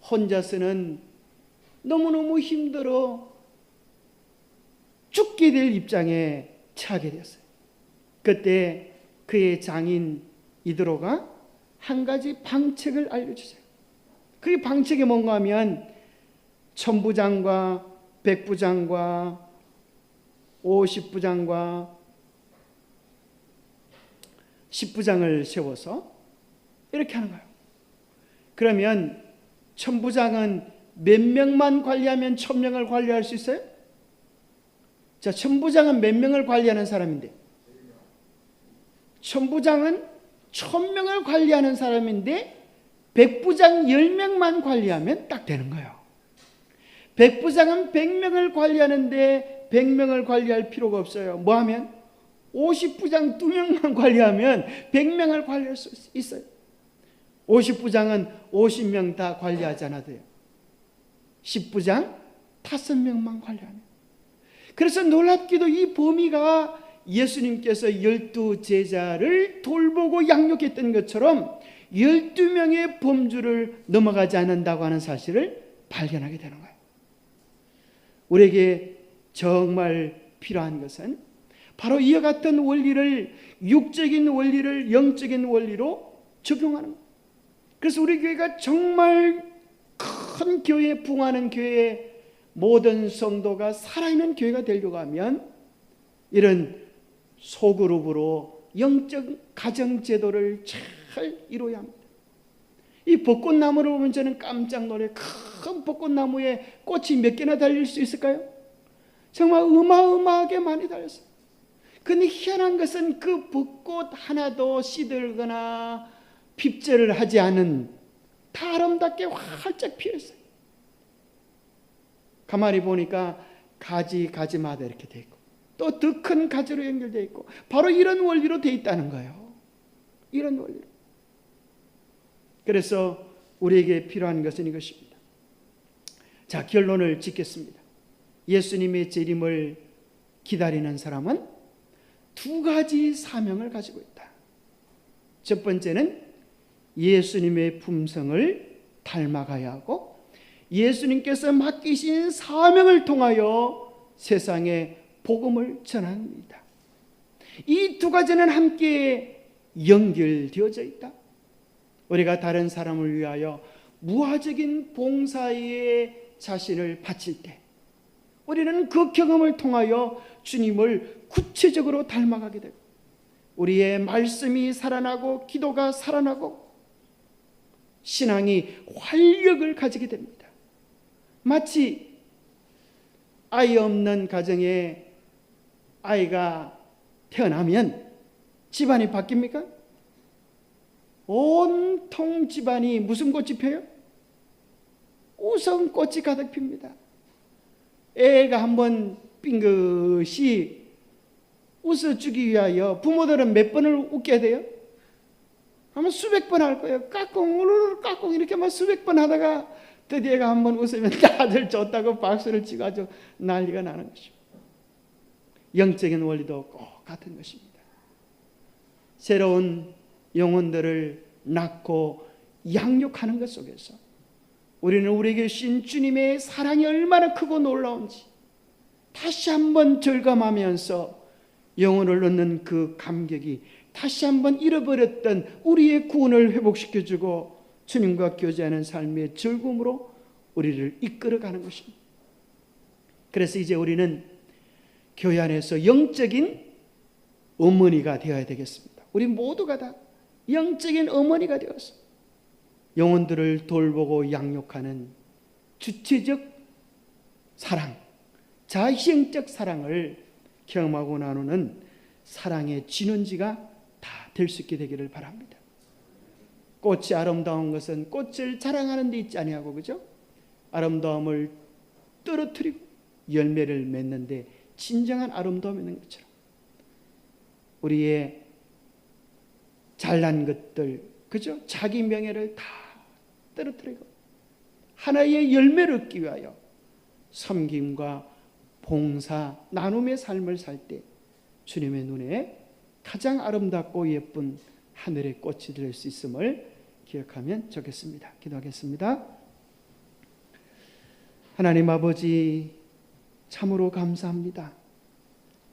혼자서는 너무너무 힘들어 죽게 될 입장에 처하게 되었어요. 그때 그의 장인 이드로가 한 가지 방책을 알려주세요. 그게 방책이 뭔가 하면 천부장과 백부장과 50부장과 10부장을 세워서 이렇게 하는 거예요. 그러면 천부장은 몇 명만 관리하면 1000명을 관리할 수 있어요? 자, 천부장은 몇 명을 관리하는 사람인데? 천부장은 1000명을 관리하는 사람인데 백부장 10명만 관리하면 딱 되는 거예요. 백부장은 100명을 관리하는데 100명을 관리할 필요가 없어요. 뭐 하면? 50부장 2명만 관리하면 100명을 관리할 수 있어요. 50부장은 50명 다 관리하지 않아도 돼요. 10부장 5명만 관리하면. 그래서 놀랍게도 이 범위가 예수님께서 12제자를 돌보고 양육했던 것처럼 12명의 범주를 넘어가지 않는다고 하는 사실을 발견하게 되는 거예요. 우리에게 정말 필요한 것은 바로 이와 같은 원리를, 육적인 원리를 영적인 원리로 적용하는 거예요. 그래서 우리 교회가 정말 큰 교회에 부응하는 교회에 모든 성도가 살아있는 교회가 되려고 하면 이런 소그룹으로 영적 가정제도를 잘 이루어야 합니다. 이 벚꽃나무를 보면 저는 깜짝 놀라요. 큰 벚꽃나무에 꽃이 몇 개나 달릴 수 있을까요? 정말 어마어마하게 많이 달렸어요. 그런데 희한한 것은 그 벚꽃 하나도 시들거나 핍절을 하지 않은 다 아름답게 활짝 피었어요. 가만히 보니까 가지마다 이렇게 돼 있고 또 더 큰 가지로 연결되어 있고 바로 이런 원리로 되어 있다는 거예요. 이런 원리로. 그래서 우리에게 필요한 것은 이것입니다. 자, 결론을 짓겠습니다. 예수님의 재림을 기다리는 사람은 두 가지 사명을 가지고 있다. 첫 번째는 예수님의 품성을 닮아가야 하고 예수님께서 맡기신 사명을 통하여 세상에 복음을 전합니다. 이 두 가지는 함께 연결되어져 있다. 우리가 다른 사람을 위하여 무화적인 봉사에 자신을 바칠 때 우리는 그 경험을 통하여 주님을 구체적으로 닮아가게 되고 우리의 말씀이 살아나고 기도가 살아나고 신앙이 활력을 가지게 됩니다. 마치 아이 없는 가정에 아이가 태어나면 집안이 바뀝니까? 온통 집안이 무슨 꽃이 펴요? 우선꽃이 가득 핍니다. 애가 한번 빙긋이 웃어주기 위하여 부모들은 몇 번을 웃게 돼요? 아마 수백 번 할 거예요. 까꿍 우르르 까꿍 이렇게만 수백 번 하다가 드디어 애가 한번 웃으면 다들 좋다고 박수를 치고 아주 난리가 나는 것입니다. 영적인 원리도 꼭 같은 것입니다. 새로운 영혼들을 낳고 양육하는 것 속에서 우리는 우리에게 주신 주님의 사랑이 얼마나 크고 놀라운지 다시 한번 절감하면서 영혼을 얻는 그 감격이 다시 한번 잃어버렸던 우리의 구원을 회복시켜주고 주님과 교제하는 삶의 즐거움으로 우리를 이끌어가는 것입니다. 그래서 이제 우리는 교회 안에서 영적인 어머니가 되어야 되겠습니다. 우리 모두가 다 영적인 어머니가 되어서 영혼들을 돌보고 양육하는 주체적 사랑, 자희생적 사랑을 경험하고 나누는 사랑의 진원지가 다 될 수 있게 되기를 바랍니다. 꽃이 아름다운 것은 꽃을 자랑하는 데 있지 아니하고 그죠? 아름다움을 떨어뜨리고 열매를 맺는데 진정한 아름다움이 있는 것처럼 우리의 잘난 것들 그죠? 자기 명예를 다 떨어뜨리고 하나의 열매를 얻기 위하여 섬김과 봉사, 나눔의 삶을 살 때 주님의 눈에 가장 아름답고 예쁜 하늘의 꽃이 될 수 있음을 기억하면 좋겠습니다. 기도하겠습니다. 하나님 아버지 참으로 감사합니다.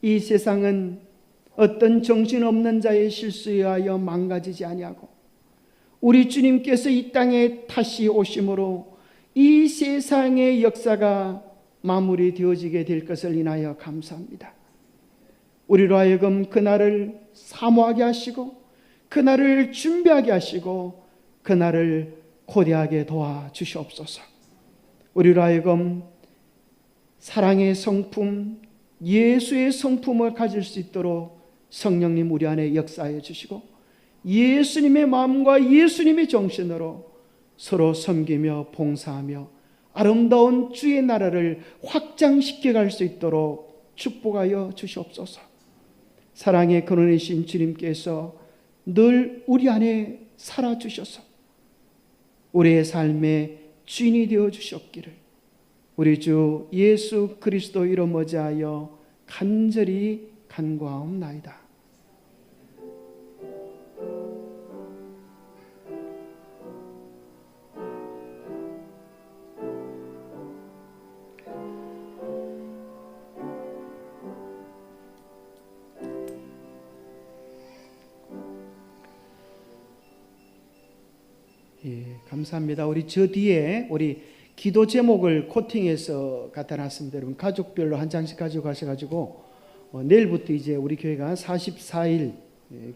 이 세상은 어떤 정신없는 자의 실수에 의하여 망가지지 아니하고 우리 주님께서 이 땅에 다시 오심으로 이 세상의 역사가 마무리되어지게 될 것을 인하여 감사합니다. 우리로 하여금 그날을 사모하게 하시고 그날을 준비하게 하시고 그날을 고대하게 도와주시옵소서. 우리로 하여금 사랑의 성품, 예수의 성품을 가질 수 있도록 성령님 우리 안에 역사해 주시고 예수님의 마음과 예수님의 정신으로 서로 섬기며 봉사하며 아름다운 주의 나라를 확장시켜 갈 수 있도록 축복하여 주시옵소서. 사랑의 근원이신 주님께서 늘 우리 안에 살아주셔서 우리의 삶의 주인이 되어 주셨기를 우리 주 예수 그리스도 이름 머지하여 간절히 간구하옵나이다. 예, 감사합니다. 우리 저 뒤에 우리 기도 제목을 코팅해서 갖다 놨습니다. 여러분 가족별로 한 장씩 가지고 가셔가지고 내일부터 이제 우리 교회가 44일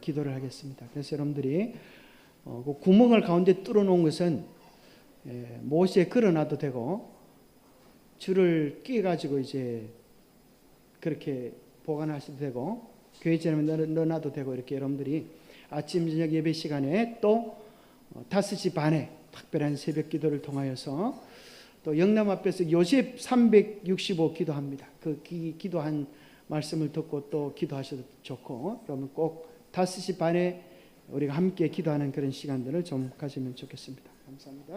기도를 하겠습니다. 그래서 여러분들이 그 구멍을 가운데 뚫어 놓은 것은 못에 걸어놔도 되고 줄을 끼워가지고 이제 그렇게 보관하셔도 되고 교회처럼 넣어놔도 되고 이렇게 여러분들이 아침 저녁 예배 시간에 또 5시 반에 특별한 새벽 기도를 통하여서 또 영남 앞에서 요셉 365 기도합니다. 그 기도한 말씀을 듣고 또 기도하셔도 좋고 여러분 꼭 5시 반에 우리가 함께 기도하는 그런 시간들을 좀 가지면 좋겠습니다. 감사합니다.